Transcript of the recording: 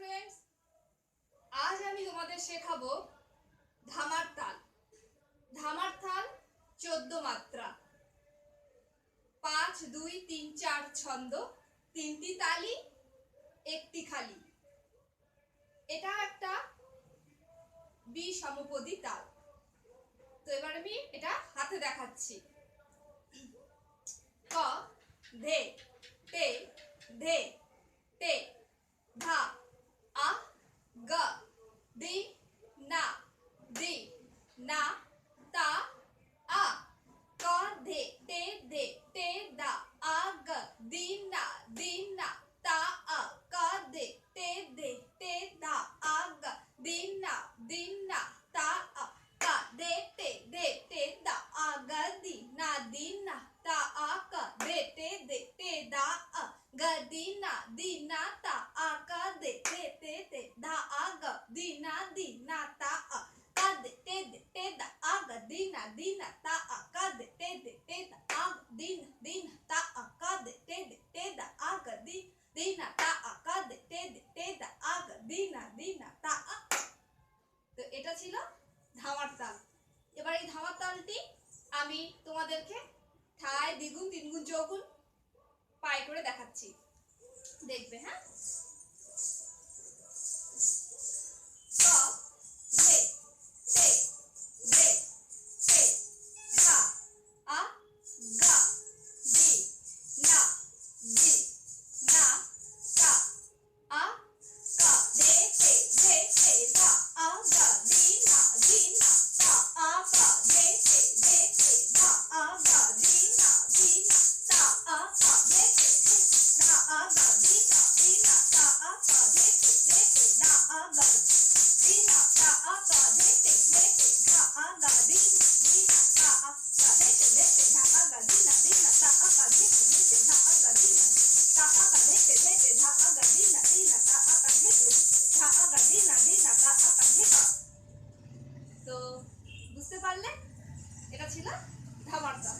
Friends, आज আমি তোমাদের শেখাবো ধামার তাল। ধামার তাল 14 মাত্রা, 5 2 3 4 ছন্দ, 3টি তালি, একটি খালি। এটা একটা বিষমপদী তাল। তো এবার আমি এটা হাতে দেখাচ্ছি। ক ধে তে ধে তে ধা আ গ দি না তা আ ক ধে তে দা আ গ দি না তা আ ক ধে তে দা আ গ দি না তা আ ক ধে তে দা আ গ দি না তা আ ক ধে তে দা আ ग दी ना ता आ का दे ते धा आ ग दी ना ता आ का दे ते दा आ ग दी ना ता आ का दे ते दा आ दी ना ता आ का दे ते दा आ ग दी ना ता आ का दे ते दा आ ग दी ना ता आ। তো এটা ছিল ধামার তাল। এবার এই ধামার তালটি আমি তোমাদেরকে ঠায় দ্বিগুণ তিনগুণ চৌগুণ পাই করে দেখাচ্ছি, দেখবে। হ্যাঁ, ক ধে তে ধে তে ধা আ গা দি না তা আ কা ধে তে ধা আ গা দি না তা আ কা ধে তে ধা আ গা দি না তা আ কা ধে धा आ गा दी ना ता आ का धे धा आ गा दी ना ता आ का धे धा आ गा दी ना ता आ का धे धा आ गा दी ना ता आ का धे धा आ गा दी ना ता आ का धे धा आ गा दी ना ता आ का धे धा आ गा दी ना ता आ का धे। তো বুঝতে পারলে এটা ছিল ধামার তাল।